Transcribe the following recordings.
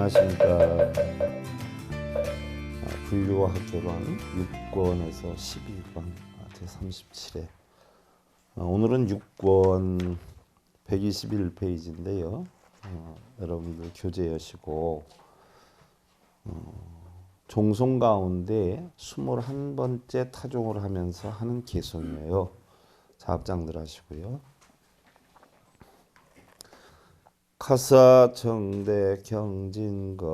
안녕하십니까. 불교와 학개론 6권에서 12권 제37회. 오늘은 6권 121페이지인데요. 여러분들 교재 여시고 종송 가운데 21번째 타종을 하면서 하는 개송이에요. 자합장들 하시고요. 카사 정대 경진겁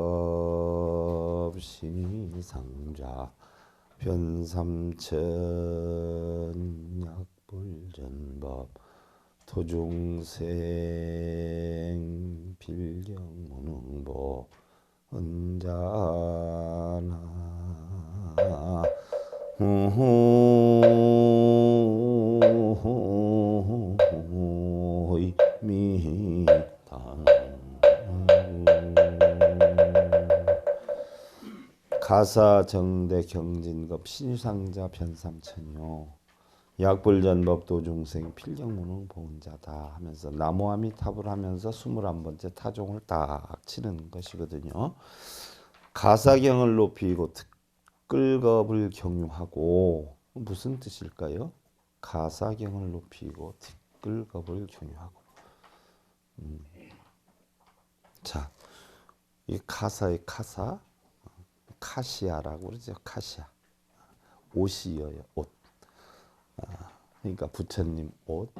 심상자 변삼천 약불전법 토중생 빌경무능보 언자나 미 가사 정대 경진급 신상자 변삼천요 약불전법 도중생 필경무능 보은자다 하면서 나무아미탑을 하면서 21번째 타종을 딱 치는 것이거든요. 가사경을 높이고 특글겁을 경유하고 무슨 뜻일까요? 가사경을 높이고 특글겁을 경유하고 자, 이 가사의 카사 카시아라고 그러죠. 카시아 옷이어요. 옷. 그러니까 부처님 옷.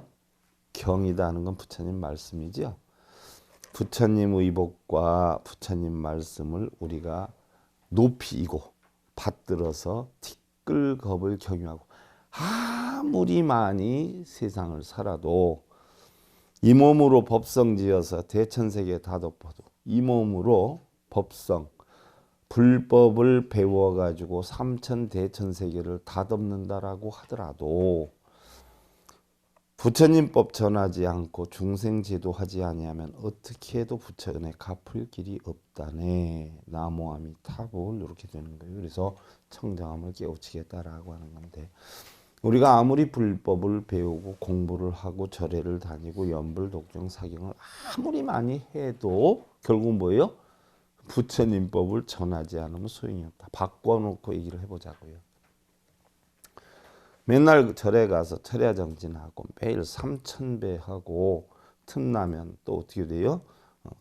경이다 하는 건 부처님 말씀이죠. 부처님 의복과 부처님 말씀을 우리가 높이고 받들어서 티끌겁을 경유하고 아무리 많이 세상을 살아도 이 몸으로 법성지어서 대천세계 다 덮어도 이 몸으로 법성 불법을 배워가지고 삼천 대천세계를 다 덮는다라고 하더라도 부처님법 전하지 않고 중생제도하지 아니하면 어떻게 해도 부처 은혜 갚을 길이 없다네. 나무아미타불 이렇게 되는 거예요. 그래서 청정함을 깨우치겠다라고 하는 건데 우리가 아무리 불법을 배우고 공부를 하고 절에를 다니고 연불 독경 사경을 아무리 많이 해도 결국 뭐예요? 부처님법을 전하지 않으면 소용이 없다. 바꿔놓고 얘기를 해보자고요. 맨날 절에 가서 철야정진하고 매일 3000배 하고 틈나면 또 어떻게 돼요?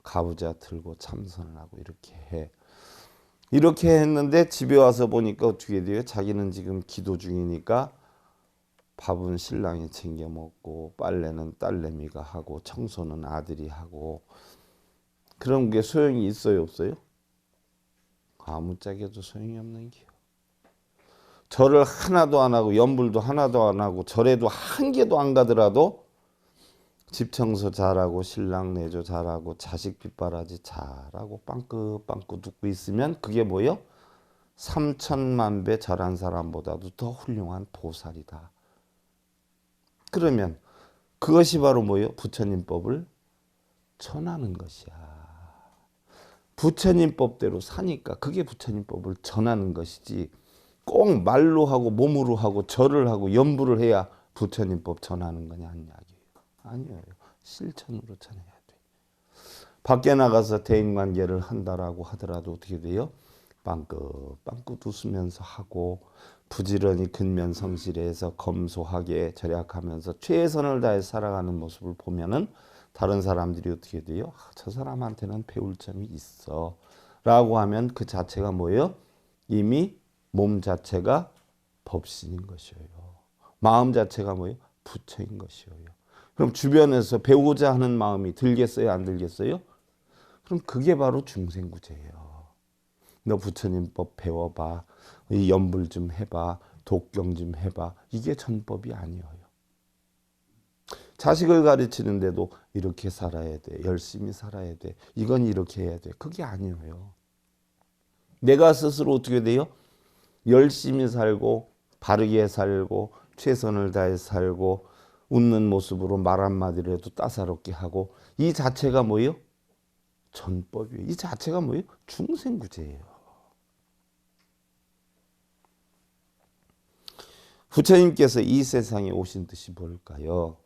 가부좌 들고 참선을 하고 이렇게 해. 이렇게 했는데 집에 와서 보니까 어떻게 돼요? 자기는 지금 기도 중이니까 밥은 신랑이 챙겨 먹고 빨래는 딸내미가 하고 청소는 아들이 하고 그런 게 소용이 있어요, 없어요? 아무짝에도 소용이 없는 게요. 절을 하나도 안 하고 연불도 하나도 안 하고 절에도 한 개도 안 가더라도 집 청소 잘하고 신랑 내조 잘하고 자식 뒷바라지 잘하고 빵긋빵긋 눕고 있으면 그게 뭐예요? 3천만 배 절한 사람보다도 더 훌륭한 보살이다. 그러면 그것이 바로 뭐예요? 부처님법을 전하는 것이야. 부처님법대로 사니까 그게 부처님법을 전하는 것이지 꼭 말로 하고 몸으로 하고 절을 하고 연부를 해야 부처님법 전하는 거냐 하는 이야기예요. 아니에요. 실천으로 전해야 돼. 밖에 나가서 대인관계를 한다라고 하더라도 어떻게 돼요? 빵긋빵긋 웃으면서 하고 부지런히 근면성실해서 검소하게 절약하면서 최선을 다해 살아가는 모습을 보면은 다른 사람들이 어떻게 돼요? 저 사람한테는 배울 점이 있어 라고 하면 그 자체가 뭐예요? 이미 몸 자체가 법신인 것이에요. 마음 자체가 뭐예요? 부처인 것이에요. 그럼 주변에서 배우고자 하는 마음이 들겠어요? 안 들겠어요? 그럼 그게 바로 중생구제예요. 너 부처님법 배워봐. 이 연불 좀 해봐. 독경 좀 해봐. 이게 전법이 아니에요. 자식을 가르치는데도 이렇게 살아야 돼. 열심히 살아야 돼. 이건 이렇게 해야 돼. 그게 아니에요. 내가 스스로 어떻게 돼요? 열심히 살고 바르게 살고 최선을 다해 살고 웃는 모습으로 말 한마디라도 따사롭게 하고 이 자체가 뭐예요? 전법이에요. 이 자체가 뭐예요? 중생구제예요. 부처님께서 이 세상에 오신 뜻이 뭘까요?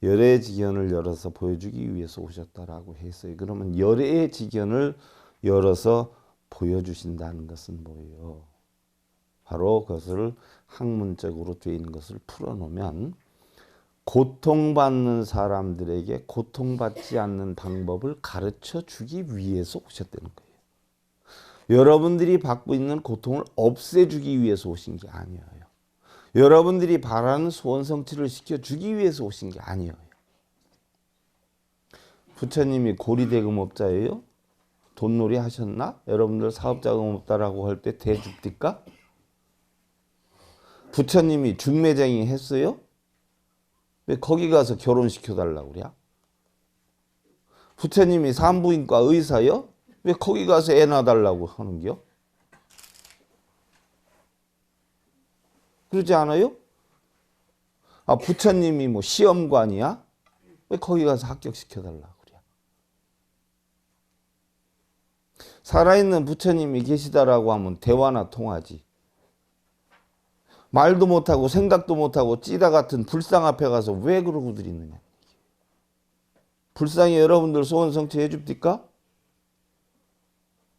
열애지견을 열어서 보여주기 위해서 오셨다라고 했어요. 그러면 열애지견을 열어서 보여주신다는 것은 뭐예요? 바로 그것을 학문적으로 되어 있는 것을 풀어놓으면 고통받는 사람들에게 고통받지 않는 방법을 가르쳐 주기 위해서 오셨다는 거예요. 여러분들이 받고 있는 고통을 없애주기 위해서 오신 게 아니에요. 여러분들이 바라는 소원 성취를 시켜주기 위해서 오신 게 아니에요. 부처님이 고리대금업자예요? 돈놀이 하셨나? 여러분들 사업자금 없다라고 할 때 대줍디까? 부처님이 중매쟁이 했어요? 왜 거기 가서 결혼시켜달라고 그래? 부처님이 산부인과 의사요? 왜 거기 가서 애 낳아달라고 하는겨? 그러지 않아요? 아, 부처님이 뭐 시험관이야? 왜 거기 가서 합격시켜달라고 그래? 살아있는 부처님이 계시다라고 하면 대화나 통하지. 말도 못하고 생각도 못하고 찌다 같은 불상 앞에 가서 왜 그러고들 있느냐. 불상이 여러분들 소원 성취해 줍니까?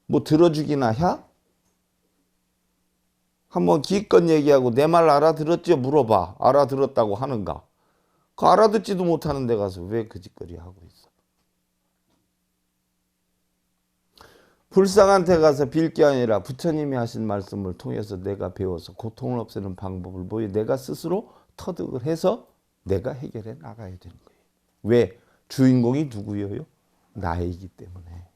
뭐 들어주기나 해? 한번 기껏 얘기하고 내 말 알아들었죠? 물어봐. 알아들었다고 하는가? 그 알아듣지도 못하는 데 가서 왜 그 짓거리 하고 있어? 불상한테 가서 빌 게 아니라 부처님이 하신 말씀을 통해서 내가 배워서 고통을 없애는 방법을 보여 내가 스스로 터득을 해서 내가 해결해 나가야 되는 거예요. 왜? 주인공이 누구예요? 나이기 때문에.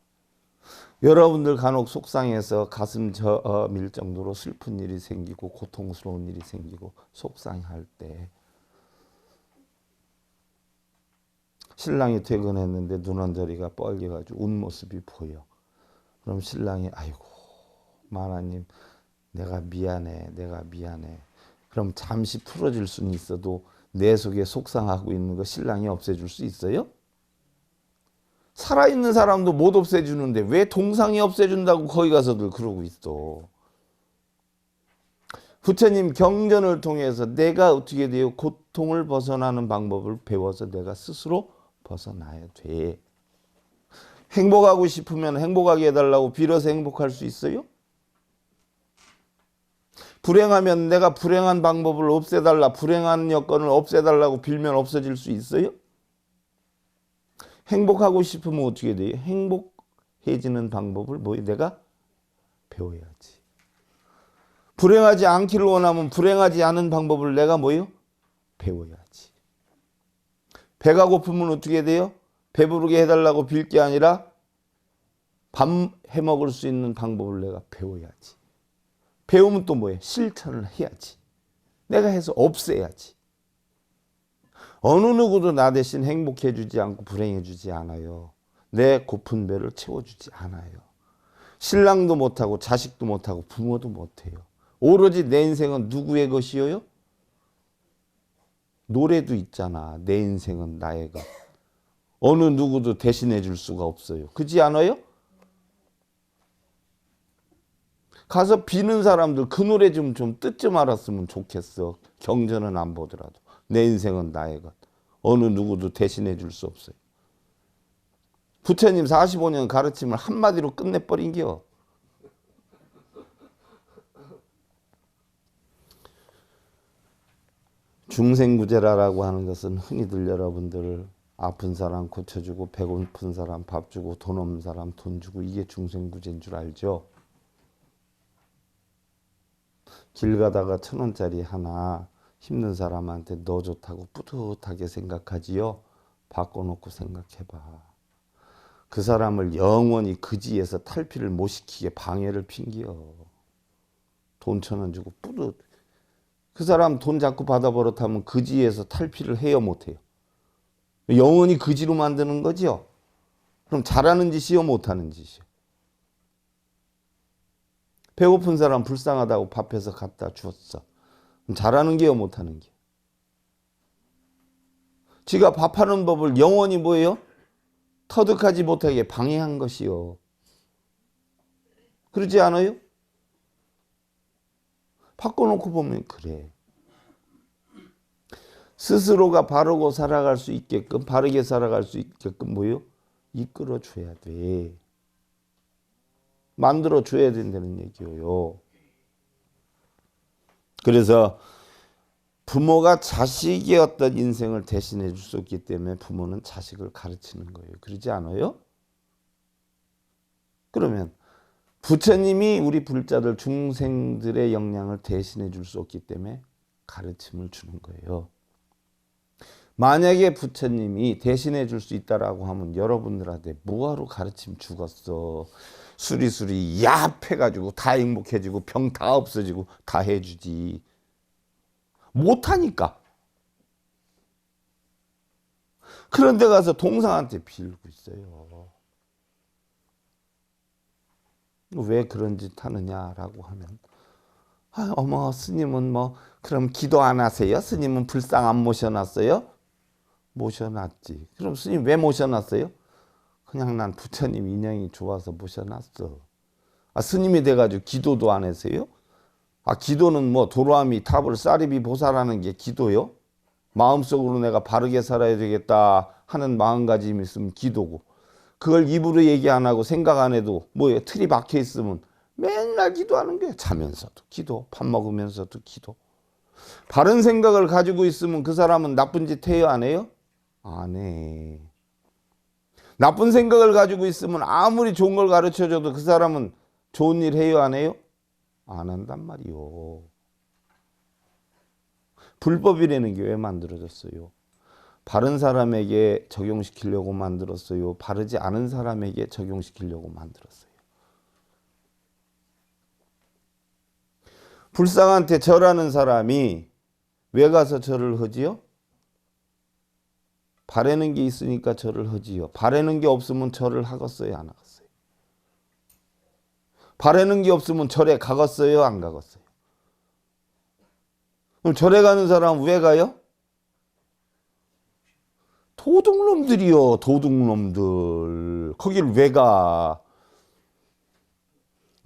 여러분들 간혹 속상해서 가슴 저밀 정도로 슬픈 일이 생기고 고통스러운 일이 생기고 속상할 때 신랑이 퇴근했는데 눈원저리가 뻘개가지고 운 모습이 보여. 그럼 신랑이 아이고 마나님 내가 미안해. 그럼 잠시 풀어줄 수는 있어도 내 속에 속상하고 있는 거 신랑이 없애줄 수 있어요? 살아있는 사람도 못 없애주는데 왜 동상이 없애준다고 거기 가서들 그러고 있어. 부처님 경전을 통해서 내가 어떻게 돼요? 고통을 벗어나는 방법을 배워서 내가 스스로 벗어나야 돼. 행복하고 싶으면 행복하게 해달라고 빌어서 행복할 수 있어요? 불행하면 내가 불행한 방법을 없애달라, 불행한 여건을 없애달라고 빌면 없어질 수 있어요? 행복하고 싶으면 어떻게 돼요? 행복해지는 방법을 내가 배워야지. 불행하지 않기를 원하면 불행하지 않은 방법을 내가 배워야지. 배가 고프면 어떻게 돼요? 배부르게 해달라고 빌 게 아니라 밥 해먹을 수 있는 방법을 내가 배워야지. 배우면 또 실천을 해야지. 내가 해서 없애야지. 어느 누구도 나 대신 행복해 주지 않고 불행해 주지 않아요. 내 고픈 배를 채워주지 않아요. 신랑도 못하고 자식도 못하고 부모도 못해요. 오로지 내 인생은 누구의 것이요? 노래도 있잖아. 내 인생은 나의 것. 어느 누구도 대신해 줄 수가 없어요. 그렇지 않아요? 가서 비는 사람들 그 노래 좀 뜻 좀 알았으면 좋겠어. 경전은 안 보더라도. 내 인생은 나의 것. 어느 누구도 대신해 줄 수 없어요. 부처님 45년 가르침을 한마디로 끝내버린겨. 중생구제라고 하는 것은 흔히들 여러분들 아픈 사람 고쳐주고 배고픈 사람 밥 주고 돈 없는 사람 돈 주고 이게 중생구제인 줄 알죠? 길 가다가 1,000원짜리 하나 힘든 사람한테 너 좋다고 뿌듯하게 생각하지요? 바꿔놓고 생각해봐. 그 사람을 영원히 그지에서 탈피를 못 시키게 방해를 핑겨. 돈 1,000원 주고 뿌듯. 그 사람 돈 자꾸 받아버릇하면 그지에서 탈피를 해요 못해요? 영원히 그지로 만드는 거죠? 그럼 잘하는 짓이요 못하는 짓이요? 배고픈 사람 불쌍하다고 밥해서 갖다 주었어. 그럼 잘하는 게요 못하는 게? 지가 밥하는 법을 영원히 터득하지 못하게 방해한 것이요. 그러지 않아요? 바꿔놓고 보면 그래. 스스로가 바르고 살아갈 수 있게끔 바르게 살아갈 수 있게끔 이끌어줘야 돼. 만들어 줘야 된다는 얘기예요. 그래서 부모가 자식의 어떤 인생을 대신해 줄 수 없기 때문에 부모는 자식을 가르치는 거예요. 그러지 않아요? 그러면 부처님이 우리 불자들 중생들의 영향을 대신해 줄 수 없기 때문에 가르침을 주는 거예요. 만약에 부처님이 대신해 줄 수 있다라고 하면 여러분들한테 뭐하러 가르침 주겠어. 수리수리 야합해가지고 다 행복해지고 병 다 없어지고 다 해주지. 못하니까. 그런데 가서 동상한테 빌고 있어요. 왜 그런 짓 하느냐라고 하면 어머 스님은 뭐 그럼 기도 안 하세요? 스님은 불상 안 모셔놨어요? 모셔놨지. 그럼 스님 왜 모셔놨어요? 그냥 난 부처님 인연이 좋아서 모셔놨어. 스님이 돼가지고 기도도 안 하세요? 기도는 뭐 도로아미 탑을 싸리비 보살하는 게 기도요? 마음속으로 내가 바르게 살아야 되겠다 하는 마음가짐이 있으면 기도고, 그걸 입으로 얘기 안 하고 생각 안 해도 뭐예요? 틀이 박혀 있으면 맨날 기도하는 거예요. 자면서도 기도, 밥 먹으면서도 기도. 바른 생각을 가지고 있으면 그 사람은 나쁜 짓 해요? 안 해요? 안 해. 나쁜 생각을 가지고 있으면 아무리 좋은 걸 가르쳐줘도 그 사람은 좋은 일 해요? 안 해요? 안 한단 말이요. 불법이라는 게 왜 만들어졌어요? 바른 사람에게 적용시키려고 만들었어요? 바르지 않은 사람에게 적용시키려고 만들었어요? 불상한테 절하는 사람이 왜 가서 절을 하지요? 바라는 게 있으니까 절을 하지요. 바라는 게 없으면 절을 하겠어요? 안 하겠어요? 바라는 게 없으면 절에 가겠어요? 안 가겠어요? 그럼 절에 가는 사람은 왜 가요? 도둑놈들이요. 도둑놈들. 거길 왜 가?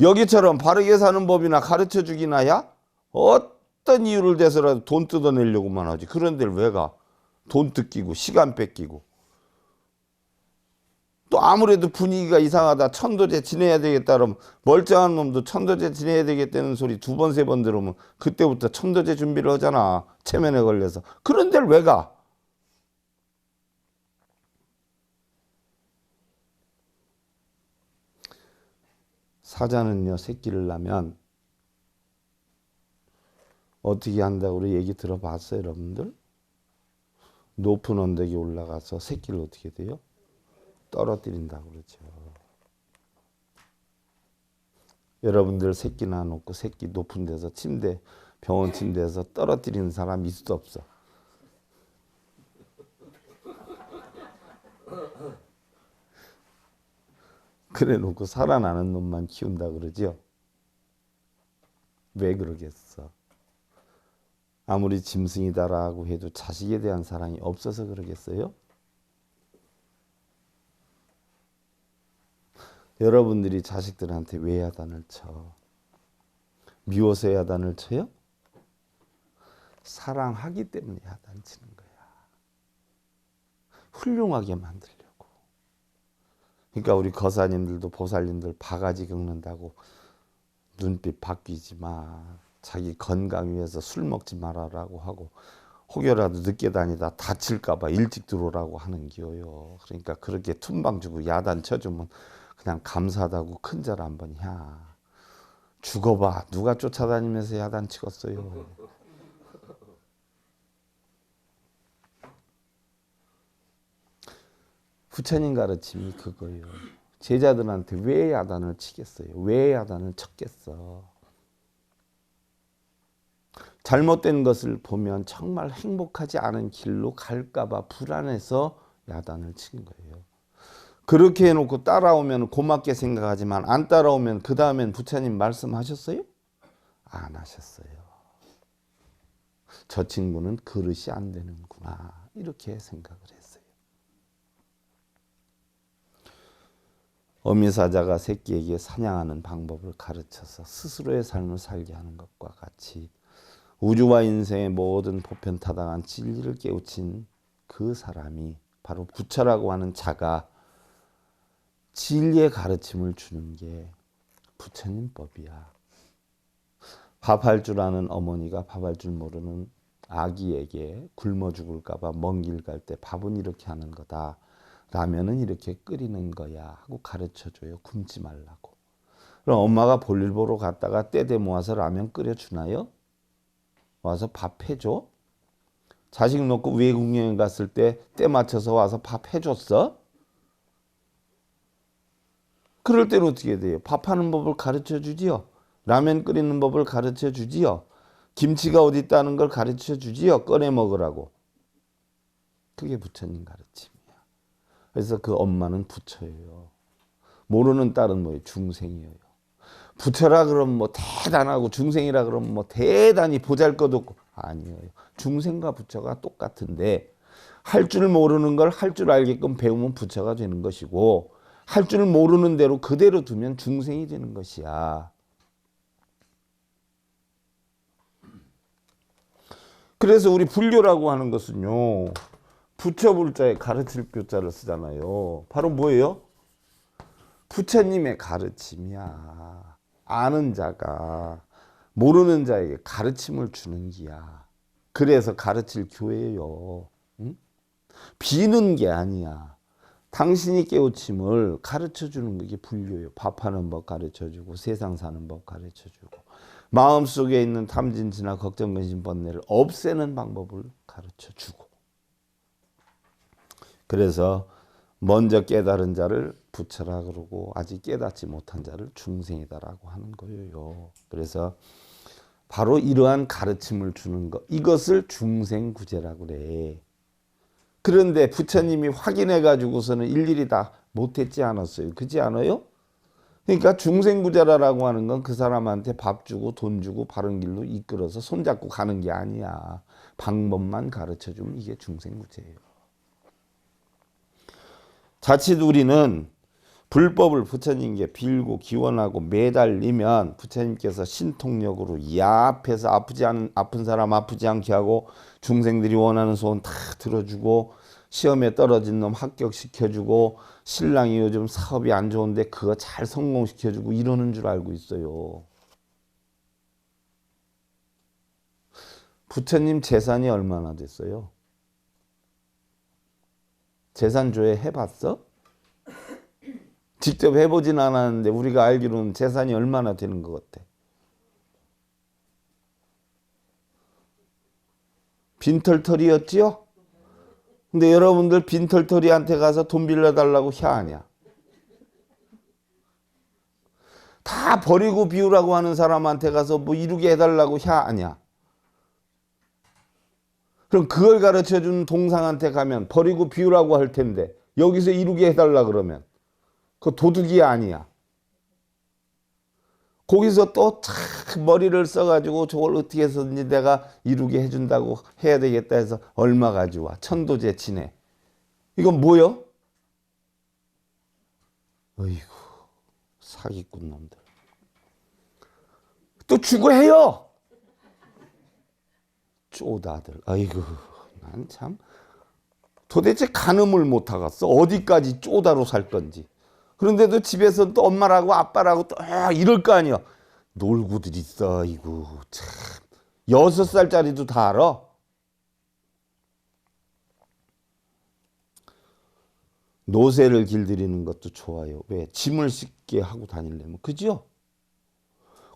여기처럼 바르게 사는 법이나 가르쳐 주긴 하야? 어떤 이유를 대서라도 돈 뜯어내려고만 하지. 그런 데를 왜 가? 돈 뜯기고 시간 뺏기고. 또 아무래도 분위기가 이상하다. 천도제 지내야 되겠다 그러면 멀쩡한 놈도 천도제 지내야 되겠다는 소리 2번 3번 들으면 그때부터 천도제 준비를 하잖아. 체면에 걸려서. 그런 데를 왜 가? 사자는요, 새끼를 낳으면 어떻게 한다고 우리 얘기 들어봤어요, 여러분들? 높은 언덕에 올라가서 새끼를 어떻게 돼요? 떨어뜨린다고 그러죠. 여러분들 새끼 낳아놓고 새끼 높은 데서 침대, 병원 침대에서 떨어뜨리는 사람 있을 수 없어. 그래 놓고 살아나는 놈만 키운다 그러죠. 왜 그러겠어? 아무리 짐승이다라고 해도 자식에 대한 사랑이 없어서 그러겠어요? 여러분들이 자식들한테 왜 야단을 쳐? 미워서 야단을 쳐요? 사랑하기 때문에 야단 치는 거야. 훌륭하게 만들려고. 그러니까 우리 거사님들도 보살님들 바가지 긁는다고 눈빛 바뀌지 마. 자기 건강 위해서 술 먹지 말아라고 하고 혹여라도 늦게 다니다 다칠까 봐 일찍 들어오라고 하는 기어요. 그러니까 그렇게 툰방 주고 야단 쳐주면 그냥 감사하다고 큰절 한번 해. 죽어봐. 누가 쫓아다니면서 야단 치겠어요. 부처님 가르침이 그거예요. 제자들한테 왜 야단을 치겠어요? 왜 야단을 쳤겠어? 잘못된 것을 보면 정말 행복하지 않은 길로 갈까봐 불안해서 야단을 친 거예요. 그렇게 해놓고 따라오면 고맙게 생각하지만 안 따라오면 그 다음엔 부처님 말씀하셨어요? 안 하셨어요. 저 친구는 그릇이 안 되는구나 이렇게 생각을 했어요. 어미사자가 새끼에게 사냥하는 방법을 가르쳐서 스스로의 삶을 살게 하는 것과 같이 우주와 인생의 모든 보편타당한 진리를 깨우친 그 사람이 바로 부처라고 하는 자가 진리의 가르침을 주는 게 부처님 법이야. 밥할 줄 아는 어머니가 밥할 줄 모르는 아기에게 굶어 죽을까봐 먼 길 갈 때 밥은 이렇게 하는 거다. 라면은 이렇게 끓이는 거야 하고 가르쳐줘요. 굶지 말라고. 그럼 엄마가 볼일 보러 갔다가 때돼 모아서 라면 끓여주나요? 와서 밥 해줘? 자식 놓고 외국 여행 갔을 때 때 맞춰서 와서 밥 해줬어? 그럴 때는 어떻게 돼요? 밥하는 법을 가르쳐주지요. 라면 끓이는 법을 가르쳐주지요. 김치가 어디 있다는 걸 가르쳐주지요. 꺼내 먹으라고. 그게 부처님 가르침이야. 그래서 그 엄마는 부처예요. 모르는 딸은 뭐예요? 중생이에요. 부처라 그러면 뭐 대단하고 중생이라 그러면 뭐 대단히 보잘것없고 아니에요. 중생과 부처가 똑같은데 할 줄 모르는 걸 할 줄 알게끔 배우면 부처가 되는 것이고 할 줄 모르는 대로 그대로 두면 중생이 되는 것이야. 그래서 우리 불교라고 하는 것은요. 부처 불자에 가르칠 교자를 쓰잖아요. 바로 뭐예요? 부처님의 가르침이야. 아는 자가 모르는 자에게 가르침을 주는 기야. 그래서 가르칠 교회예요. 응? 비는 게 아니야. 당신이 깨우침을 가르쳐주는 게 불교예요. 밥하는 법 가르쳐주고 세상 사는 법 가르쳐주고 마음속에 있는 탐진치나 걱정, 근심, 번뇌를 없애는 방법을 가르쳐주고 그래서 먼저 깨달은 자를 부처라 그러고 아직 깨닫지 못한 자를 중생이다라고 하는 거예요. 그래서 바로 이러한 가르침을 주는 것 이것을 중생구제라고 그래. 그런데 부처님이 확인해 가지고서는 일일이 다 못했지 않았어요. 그렇지 않아요? 그러니까 중생구제라고 하는 건 그 사람한테 밥 주고 돈 주고 바른 길로 이끌어서 손잡고 가는 게 아니야. 방법만 가르쳐주면 이게 중생구제예요. 자칫 우리는 불법을 부처님께 빌고 기원하고 매달리면 부처님께서 신통력으로 야합해서 아픈 사람 아프지 않게 하고 중생들이 원하는 소원 다 들어주고 시험에 떨어진 놈 합격시켜주고 신랑이 요즘 사업이 안 좋은데 그거 잘 성공시켜주고 이러는 줄 알고 있어요. 부처님 재산이 얼마나 됐어요? 재산 조회 해봤어? 직접 해보진 않았는데 우리가 알기로는 재산이 얼마나 되는 것 같아? 빈털터리였지요? 근데 여러분들 빈털터리한테 가서 돈 빌려달라고 희하냐? 다 버리고 비우라고 하는 사람한테 가서 뭐 이루게 해달라고 희하냐? 그럼 그걸 가르쳐준 동상한테 가면 버리고 비우라고 할 텐데 여기서 이루게 해달라 그러면 그거 도둑이 아니야. 거기서 또 착 머리를 써가지고 저걸 어떻게 해서든지 내가 이루게 해준다고 해야 되겠다 해서 얼마 가져와. 천도제치네. 이건 뭐요? 어이구 사기꾼 놈들. 또 주고 해요. 쪼다들. 아이고 난 참 도대체 가늠을 못 하겠어. 어디까지 쪼다로 살 건지. 그런데도 집에서 또 엄마라고 아빠라고 또 이럴 거 아니야. 놀고들 있어. 이거 참 6살짜리도 다 알아. 노새를 길들이는 것도 좋아요. 왜? 짐을 싣게 하고 다니려면. 그죠?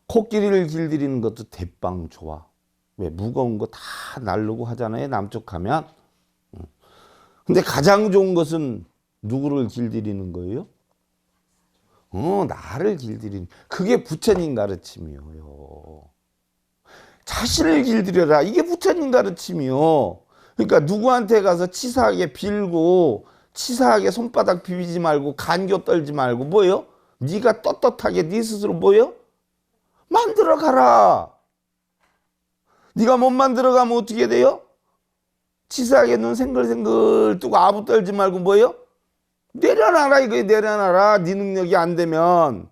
코끼리를 길들이는 것도 대빵 좋아. 왜? 무거운 거 다 나르고 하잖아요. 남쪽 가면. 근데 가장 좋은 것은 누구를 길들이는 거예요? 나를 길들이는. 그게 부처님 가르침이에요. 자신을 길들여라. 이게 부처님 가르침이요. 그러니까 누구한테 가서 치사하게 빌고 치사하게 손바닥 비비지 말고 간교 떨지 말고 뭐예요? 네가 떳떳하게 네 스스로 뭐예요? 만들어 가라. 네가 못 만들어 가면 어떻게 돼요? 치사하게 눈 생글생글 뜨고 아부 떨지 말고 뭐예요? 내려놔라. 이거 내려놔라. 네 능력이 안 되면.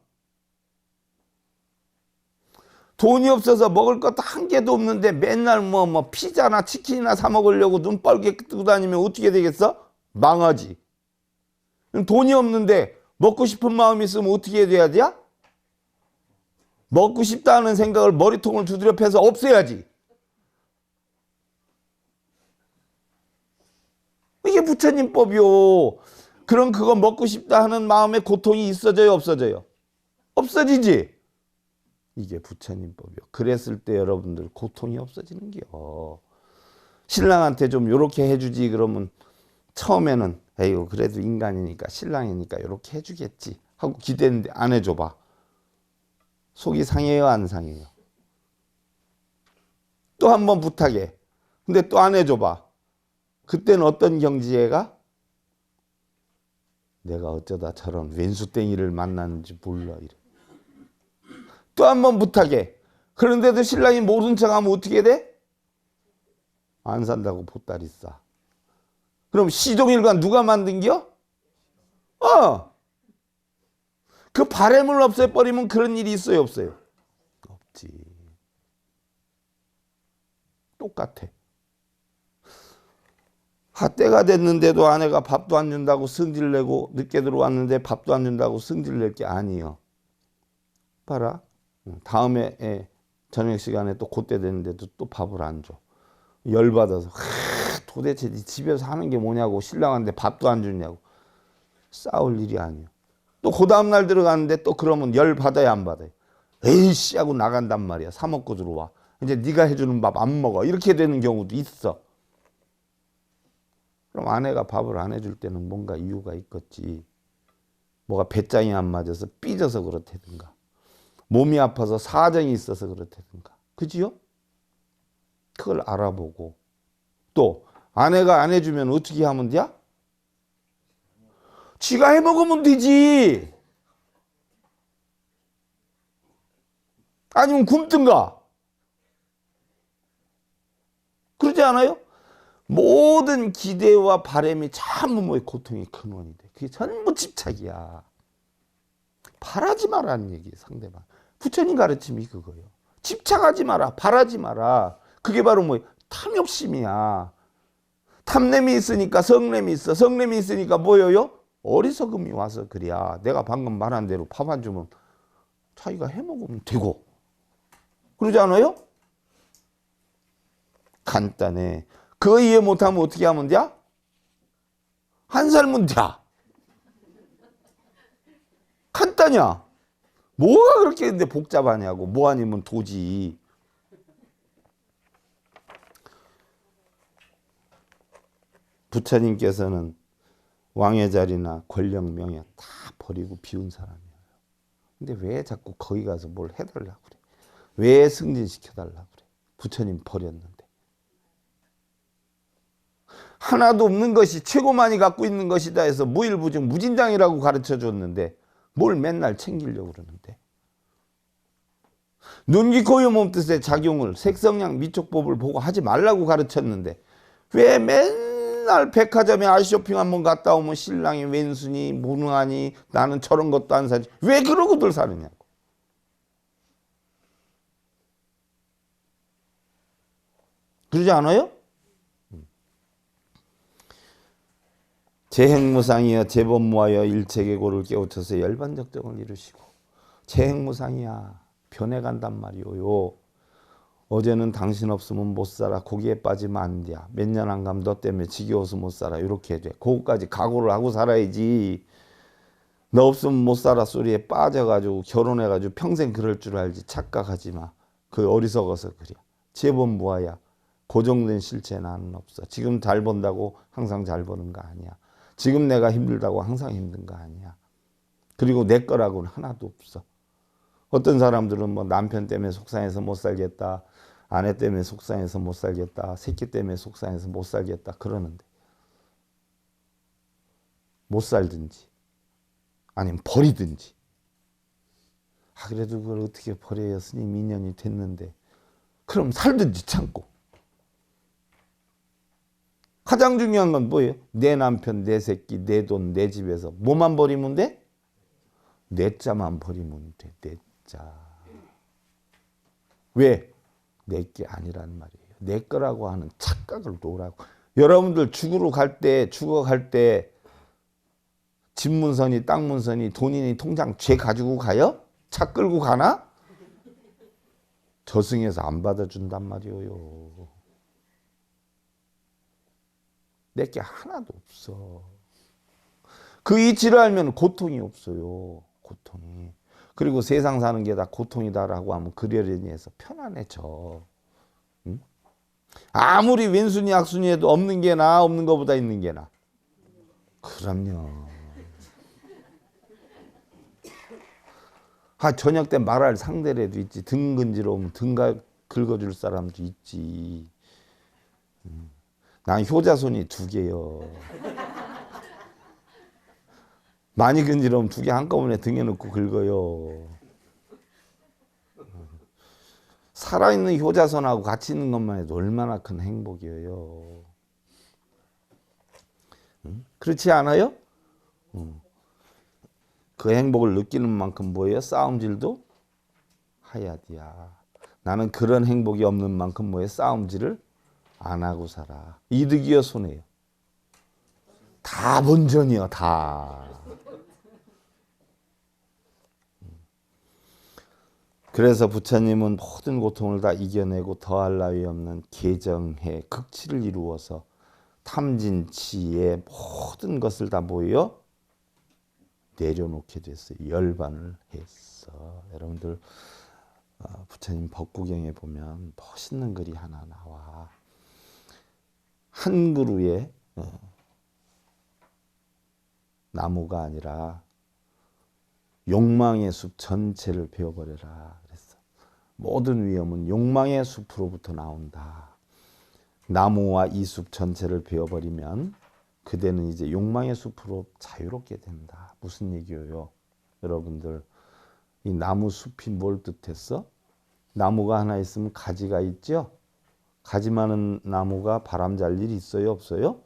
돈이 없어서 먹을 것도 한 개도 없는데 맨날 뭐 피자나 치킨이나 사 먹으려고 눈 뻘게 뜨고 다니면 어떻게 되겠어? 망하지. 돈이 없는데 먹고 싶은 마음이 있으면 어떻게 돼야 돼? 먹고 싶다는 생각을 머리통을 두드려 패서 없애야지. 이게 부처님 법이요. 그럼 그거 먹고 싶다 하는 마음에 고통이 있어져요, 없어져요? 없어지지. 이게 부처님 법이요. 그랬을 때 여러분들 고통이 없어지는 게요. 신랑한테 좀 요렇게 해주지 그러면 처음에는 에이구 그래도 인간이니까 신랑이니까 요렇게 해주겠지 하고 기대는데 안 해줘봐. 속이 상해요, 안 상해요? 또 한 번 부탁해. 근데 또 안 해줘봐. 그때는 어떤 경지에가? 내가 어쩌다 저런 왼수땡이를 만났는지 몰라 이래. 또 한 번 부탁해. 그런데도 신랑이 모른 척하면 어떻게 돼? 안 산다고 보따리 싸. 그럼 시종일관 누가 만든겨? 그 바램을 없애버리면 그런 일이 있어요, 없어요? 없지. 똑같아. 때가 됐는데도 아내가 밥도 안 준다고 승질내고 늦게 들어왔는데 밥도 안 준다고 승질낼 게 아니에요. 봐라. 다음에 저녁 시간에 또 그때 됐는데도 또 밥을 안 줘. 열받아서 도대체 집에서 하는 게 뭐냐고 신랑한테 밥도 안 주냐고. 싸울 일이 아니에요. 또 그 다음날 들어가는데 또 그러면 열받아야 안 받아요. 에이씨 하고 나간단 말이야. 사 먹고 들어와. 이제 네가 해주는 밥 안 먹어. 이렇게 되는 경우도 있어. 그럼 아내가 밥을 안 해줄 때는 뭔가 이유가 있겠지. 뭐가 배짱이 안 맞아서 삐져서 그렇다든가. 몸이 아파서 사정이 있어서 그렇다든가. 그지요? 그걸 알아보고. 또 아내가 안 해주면 어떻게 하면 돼? 지가 해먹으면 되지. 아니면 굶든가. 그러지 않아요? 모든 기대와 바람이 참부모의 고통의 근원이 돼. 그게 전부 집착이야. 바라지 마라는 얘기 상대방. 부처님 가르침이 그거예요. 집착하지 마라. 바라지 마라. 그게 바로 뭐 탐욕심이야. 탐냄이 있으니까 성냄이 있어. 성냄이 있으니까 뭐예요? 어리석음이 와서 그래야. 내가 방금 말한 대로 밥 안 주면 자기가 해먹으면 되고. 그러지 않아요? 간단해. 그거 이해 못하면 어떻게 하면 돼? 한 살면 돼. 간단이야. 뭐가 그렇게 근데 복잡하냐고. 뭐 아니면 도지. 부처님께서는 왕의 자리나 권력 명예 다 버리고 비운 사람이에요. 근데 왜 자꾸 거기 가서 뭘 해달라고 그래? 왜 승진시켜달라고 그래? 부처님 버렸는데. 하나도 없는 것이 최고만이 갖고 있는 것이다 해서 무일부증 무진장이라고 가르쳐 줬는데 뭘 맨날 챙기려고 그러는데. 눈, 귀, 코, 이, 몸 뜻의 작용을 색성량 미촉법을 보고 하지 말라고 가르쳤는데 왜 맨날 백화점에 아이쇼핑 한번 갔다 오면 신랑이 왼순이 무능하니 나는 저런 것도 안 사지. 왜 그러고들 사느냐고. 그러지 않아요? 재행무상이여 재범무하여 일체계고를 깨우쳐서 열반적정을 이루시고. 재행무상이야. 변해간단 말이오요. 어제는 당신 없으면 못 살아. 거기에 빠지면 안 돼. 몇 년 안 가면 너 때문에 지겨워서 못 살아. 이렇게 돼. 그거까지 각오를 하고 살아야지. 너 없으면 못 살아 소리에 빠져가지고 결혼해가지고 평생 그럴 줄 알지. 착각하지 마. 그 어리석어서 그래. 재범무하야. 고정된 실체 나는 없어. 지금 잘 번다고 항상 잘 버는 거 아니야. 지금 내가 힘들다고 항상 힘든 거 아니야. 그리고 내 거라고는 하나도 없어. 어떤 사람들은 뭐 남편 때문에 속상해서 못 살겠다. 아내 때문에 속상해서 못 살겠다. 새끼 때문에 속상해서 못 살겠다. 그러는데 못 살든지 아니면 버리든지. 그래도 그걸 어떻게 버려요? 스님 2년이 됐는데. 그럼 살든지 참고. 가장 중요한 건 뭐예요? 내 남편, 내 새끼, 내 돈, 내 집에서 뭐만 버리면 돼? 내 자만 버리면 돼. 내 자. 왜? 내 게 아니란 말이에요. 내 거라고 하는 착각을 놓으라고. 여러분들 죽어갈 때 집문선이 땅문선이 돈이니 통장 죄 가지고 가요? 차 끌고 가나? 저승에서 안 받아준단 말이에요. 내게 하나도 없어. 그 이치를 알면 고통이 없어요. 고통이. 그리고 세상 사는 게 다 고통이다라고 하면 그러려니 해서 편안해져. 응? 아무리 왼순위 악순위 해도 없는 게 나아, 없는 것보다 있는 게 나아. 그럼요. 저녁 때 말할 상대라도 있지. 등 근지러우면 등 긁어줄 사람도 있지. 난 효자손이 2개요. 많이 근지러우면 2개 한꺼번에 등에 넣고 긁어요. 살아있는 효자손하고 같이 있는 것만 해도 얼마나 큰 행복이에요. 그렇지 않아요? 그 행복을 느끼는 만큼 뭐예요? 싸움질도 하야디야. 나는 그런 행복이 없는 만큼 뭐예요? 싸움질을 안 하고 살아. 이득이요, 손해요? 다 본전이요, 다. 그래서 부처님은 모든 고통을 다 이겨내고 더할 나위 없는 개정해 극치를 이루어서 탐진치의 모든 것을 다 뭐예요? 내려놓게 됐어요. 열반을 했어. 여러분들 부처님 법구경에 보면 멋있는 글이 하나 나와. 한 그루의 나무가 아니라 욕망의 숲 전체를 베어버려라 그랬어. 모든 위험은 욕망의 숲으로부터 나온다. 나무와 이 숲 전체를 베어버리면 그대는 이제 욕망의 숲으로 자유롭게 된다. 무슨 얘기예요? 여러분들 이 나무 숲이 뭘 뜻했어? 나무가 하나 있으면 가지가 있죠? 가지 많은 나무가 바람 잘 일이 있어요? 없어요?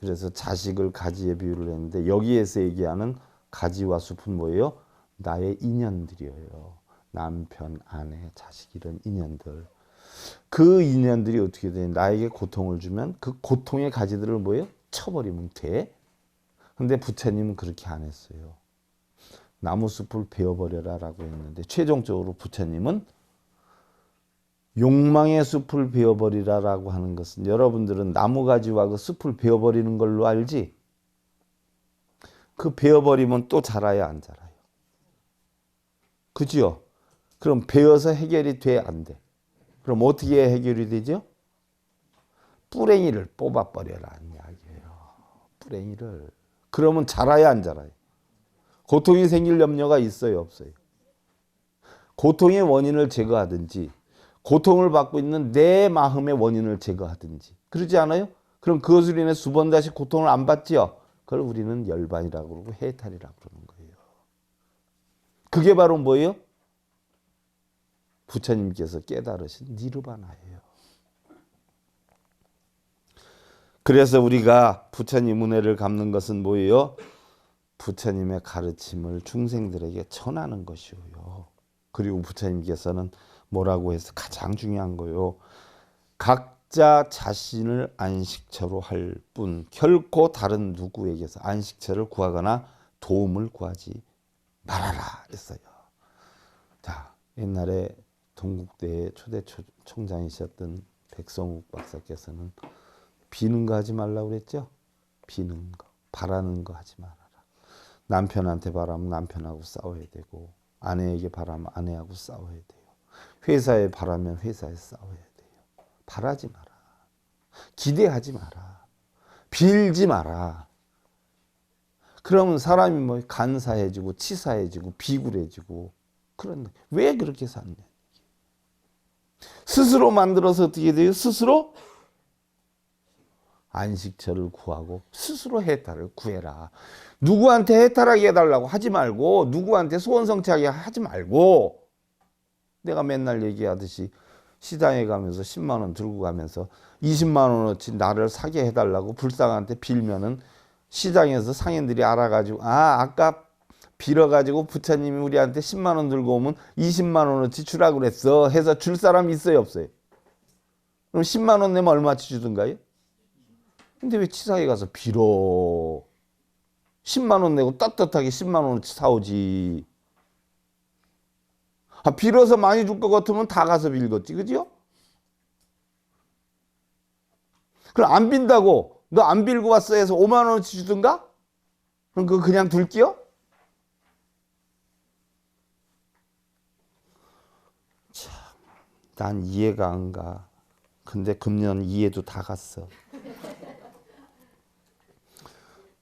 그래서 자식을 가지에 비유를 했는데 여기에서 얘기하는 가지와 숲은 뭐예요? 나의 인연들이에요. 남편, 아내, 자식 이런 인연들. 그 인연들이 어떻게 돼? 나에게 고통을 주면 그 고통의 가지들을 뭐예요? 쳐버리면 돼. 근데 부처님은 그렇게 안 했어요. 나무 숲을 베어버려라 라고 했는데 최종적으로 부처님은 욕망의 숲을 베어버리라 라고 하는 것은 여러분들은 나무가지와 그 숲을 베어버리는 걸로 알지? 그 베어버리면 또 자라야 안 자라요? 그죠? 그럼 베어서 해결이 돼? 안 돼? 그럼 어떻게 해결이 되죠? 뿌랭이를 뽑아버려라는 이야기예요. 뿌랭이를. 그러면 자라야 안 자라요? 고통이 생길 염려가 있어요? 없어요? 고통의 원인을 제거하든지 고통을 받고 있는 내 마음의 원인을 제거하든지 그러지 않아요? 그럼 그것으로 인해 두 번 다시 고통을 안 받지요? 그걸 우리는 열반이라고 그러고 해탈이라고 그러는 거예요. 그게 바로 뭐예요? 부처님께서 깨달으신 니르바나예요. 그래서 우리가 부처님 은혜를 갚는 것은 뭐예요? 부처님의 가르침을 중생들에게 전하는 것이요. 그리고 부처님께서는 뭐라고 해서 가장 중요한 거요. 각자 자신을 안식처로 할 뿐 결코 다른 누구에게서 안식처를 구하거나 도움을 구하지 말아라 했어요. 자, 옛날에 동국대의 초대 총장이셨던 백성욱 박사께서는 비는 거 하지 말라고 그랬죠. 비는 거, 바라는 거 하지 말아라. 남편한테 바라면 남편하고 싸워야 되고 아내에게 바라면 아내하고 싸워야 돼요. 회사에 바라면 회사에 싸워야 돼요. 바라지 마라. 기대하지 마라. 빌지 마라. 그러면 사람이 뭐 간사해지고 치사해지고 비굴해지고 그런데 왜 그렇게 사냐. 스스로 만들어서 어떻게 돼요? 스스로 안식처를 구하고 스스로 해탈을 구해라. 누구한테 해탈하게 해달라고 하지 말고 누구한테 소원성취하게 하지 말고 내가 맨날 얘기하듯이 시장에 가면서 10만 원 들고 가면서 20만 원어치 나를 사게 해달라고 불상한테 빌면은 시장에서 상인들이 알아가지고 아까 빌어가지고 부처님이 우리한테 10만 원 들고 오면 20만 원어치 주라고 그랬어 해서 줄 사람 있어요 없어요? 그럼 10만 원 내면 얼마치 주던가요? 근데 왜 치사하게 가서 빌어? 10만 원 내고 떳떳하게 10만 원어치 사오지. 빌어서 많이 줄 것 같으면 다 가서 빌겠지, 그죠? 그럼 안 빈다고 너 안 빌고 왔어 해서 5만 원어치 주든가? 그럼 그거 그냥 둘게요? 참, 난 이해가 안 가. 근데 금년 이해도 다 갔어.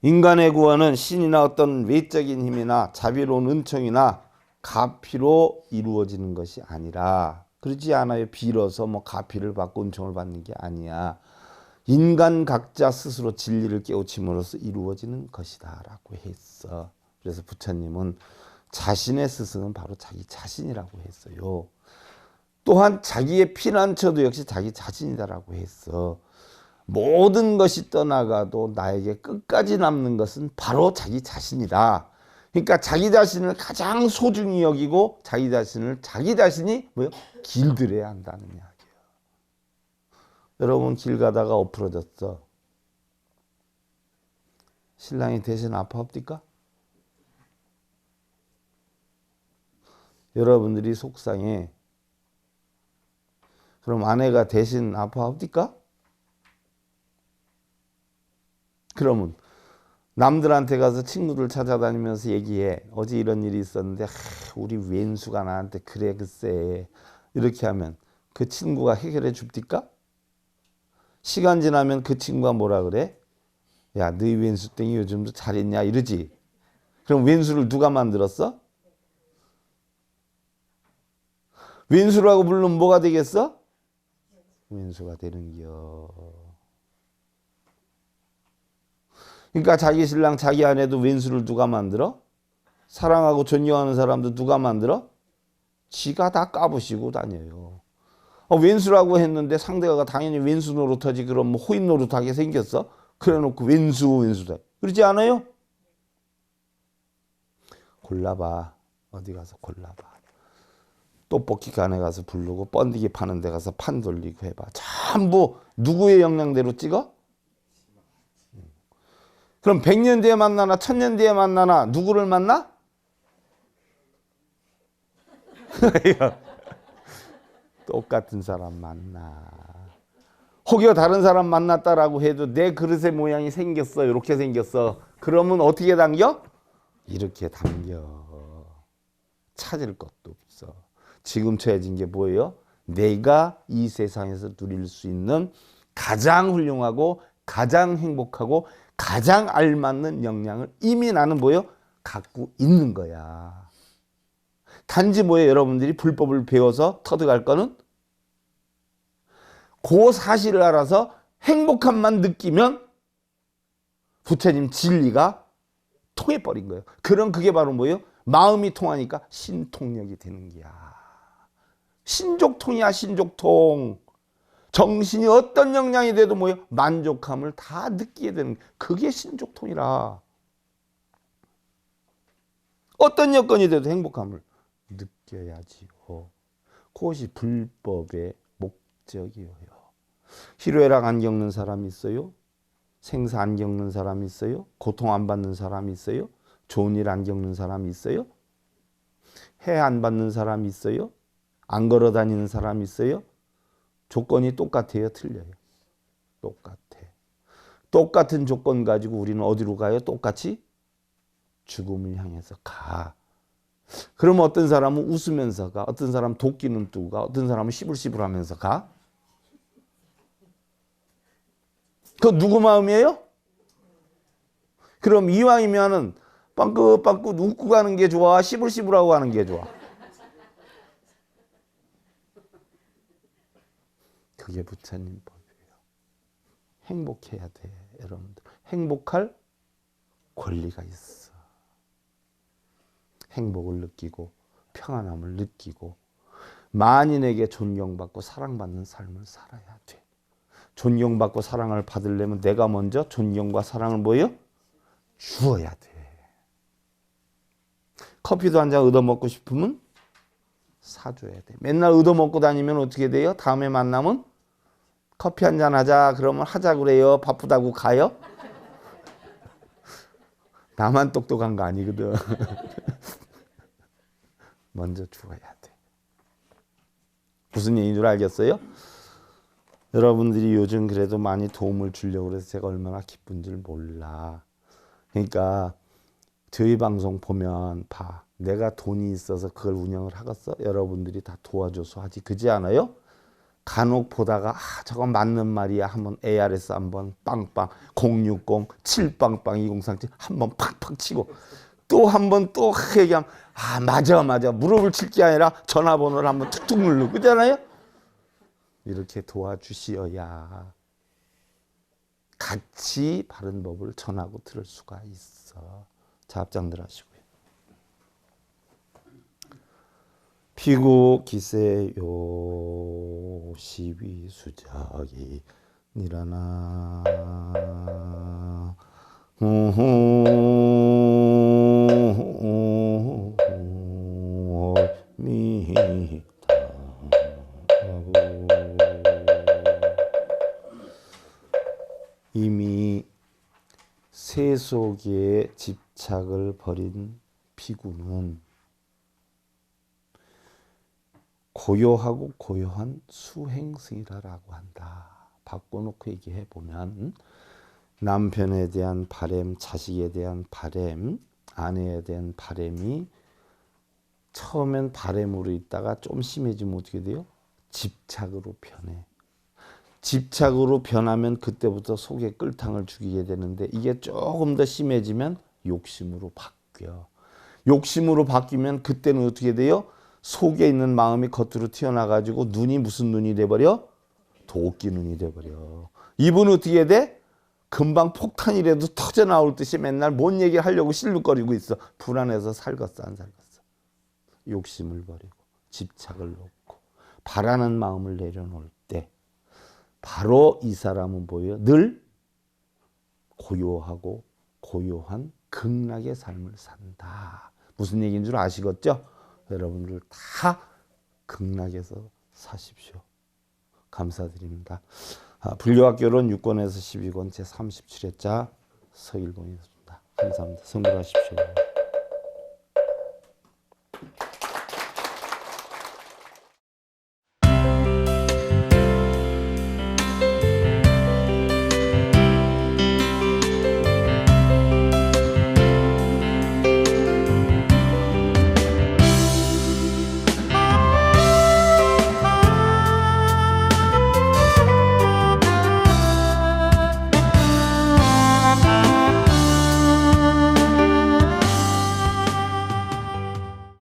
인간의 구원은 신이나 어떤 외적인 힘이나 자비로운 은총이나 가피로 이루어지는 것이 아니라, 그렇지 않아요. 빌어서 뭐 가피를 받고 은총을 받는 게 아니야. 인간 각자 스스로 진리를 깨우침으로써 이루어지는 것이다 라고 했어. 그래서 부처님은 자신의 스승은 바로 자기 자신이라고 했어요. 또한 자기의 피난처도 역시 자기 자신이다라고 했어. 모든 것이 떠나가도 나에게 끝까지 남는 것은 바로 자기 자신이다. 그러니까 자기 자신을 가장 소중히 여기고 자기 자신이 뭐요? 길들여야 한다는 이야기예요. 여러분 길 가다가 엎어졌어. 신랑이 대신 아파옵니까? 여러분들이 속상해. 그럼 아내가 대신 아파옵니까? 그러면 남들한테 가서 친구들 찾아다니면서 얘기해. 어제 이런 일이 있었는데 우리 왼수가 나한테 그래 글쎄 이렇게 하면 그 친구가 해결해 줍니까? 시간 지나면 그 친구가 뭐라 그래? 야, 너희 왼수 땡이 요즘도 잘했냐 이러지. 그럼 왼수를 누가 만들었어? 왼수라고 부르면 뭐가 되겠어? 왼수가 되는겨. 그러니까 자기 신랑 자기 아내도 왼수를 누가 만들어? 사랑하고 존경하는 사람도 누가 만들어? 지가 다 까부시고 다녀요. 왼수라고 했는데 상대가 당연히 왼수 노릇하지. 그럼 뭐 호인 노릇하게 생겼어? 그래놓고 왼수다. 그러지 않아요? 골라봐. 어디 가서 골라봐. 떡볶이 간에 가서 부르고 번데기 파는 데 가서 판 돌리고 해봐. 전부 누구의 역량대로 찍어? 그럼 100년 뒤에 만나나 1000년 뒤에 만나나 누구를 만나? 똑같은 사람 만나. 혹여 다른 사람 만났다라고 해도 내 그릇의 모양이 생겼어. 이렇게 생겼어. 그러면 어떻게 당겨? 이렇게 당겨. 찾을 것도 없어. 지금 처해진 게 뭐예요? 내가 이 세상에서 누릴 수 있는 가장 훌륭하고 가장 행복하고 가장 알맞는 역량을 이미 나는 뭐예요? 갖고 있는 거야. 단지 뭐예요? 여러분들이 불법을 배워서 터득할 거는 그 사실을 알아서 행복함만 느끼면 부처님 진리가 통해버린 거예요. 그럼 그게 바로 뭐예요? 마음이 통하니까 신통력이 되는 거야. 신족통이야, 신족통. 정신이 어떤 역량이 돼도 뭐예요? 만족함을 다 느끼게 되는, 그게 신족통이라. 어떤 여건이 돼도 행복함을 느껴야지요. 그것이 불법의 목적이에요. 희로애락 안 겪는 사람이 있어요? 생사 안 겪는 사람이 있어요? 고통 안 받는 사람이 있어요? 좋은 일 안 겪는 사람이 있어요? 해 안 받는 사람이 있어요? 안 걸어 다니는 사람이 있어요? 조건이 똑같아요? 틀려요? 똑같아. 똑같은 조건 가지고 우리는 어디로 가요? 똑같이 죽음을 향해서 가. 그럼 어떤 사람은 웃으면서 가, 어떤 사람은 도끼 눈 뜨고 가, 어떤 사람은 시불시불 하면서 가. 그거 누구 마음이에요? 그럼 이왕이면은 빵긋빵긋 웃고 가는 게 좋아? 시불시불하고 가는 게 좋아? 그게 부처님 법이에요. 행복해야 돼, 여러분들. 행복할 권리가 있어. 행복을 느끼고 평안함을 느끼고 만인에게 존경받고 사랑받는 삶을 살아야 돼. 존경받고 사랑을 받으려면 내가 먼저 존경과 사랑을 뭐예요? 주어야 돼. 커피도 한 잔 얻어먹고 싶으면 사줘야 돼. 맨날 얻어먹고 다니면 어떻게 돼요? 다음에 만나면 커피 한 잔 하자 그러면 하자 그래요. 바쁘다고 가요? 나만 똑똑한 거 아니거든. 먼저 주어야 돼. 무슨 얘기인 줄 알겠어요? 여러분들이 요즘 그래도 많이 도움을 주려고 그래서 제가 얼마나 기쁜 줄 몰라. 그러니까 저희 방송 보면 봐. 내가 돈이 있어서 그걸 운영을 하겠어? 여러분들이 다 도와줘서 하지. 그지 않아요? 간혹 보다가 저건 맞는 말이야. 한번 ARS 한번 빵빵 060 7빵빵 2037 한번 팍팍 치고 또 한번 또 얘기하면 맞아 무릎을 칠 게 아니라 전화번호를 한번 툭툭 누르고 그잖아요. 이렇게 도와주시어야 같이 바른 법을 전하고 들을 수가 있어. 자, 앞장들 하시고요. 피구 기세요 시위 수작이 니라나 미다 이미 세속에 집착을 벌인 피구는 고요하고 고요한 수행승이라고 한다. 바꿔놓고 얘기해 보면 남편에 대한 바램, 자식에 대한 바램, 아내에 대한 바램이 처음엔 바램으로 있다가 좀 심해지면 어떻게 돼요? 집착으로 변해. 집착으로 변하면 그때부터 속에 끓탕을 죽이게 되는데 이게 조금 더 심해지면 욕심으로 바뀌어. 욕심으로 바뀌면 그때는 어떻게 돼요? 속에 있는 마음이 겉으로 튀어나가지고 눈이 무슨 눈이 돼버려? 도끼 눈이 돼버려. 이분은 어떻게 돼? 금방 폭탄이라도 터져 나올 듯이 맨날 뭔 얘기를 하려고 실룩거리고 있어. 불안해서 살겄어 안 살겄어? 욕심을 버리고 집착을 놓고 바라는 마음을 내려놓을 때 바로 이 사람은 뭐예요? 늘 고요하고 고요한 극락의 삶을 산다. 무슨 얘기인 줄 아시겠죠? 여러분들 다 극락에서 사십시오. 감사드립니다. 불교학교론 6권에서 12권 제37회자 서일봉이었습니다. 감사합니다. 성불하십시오.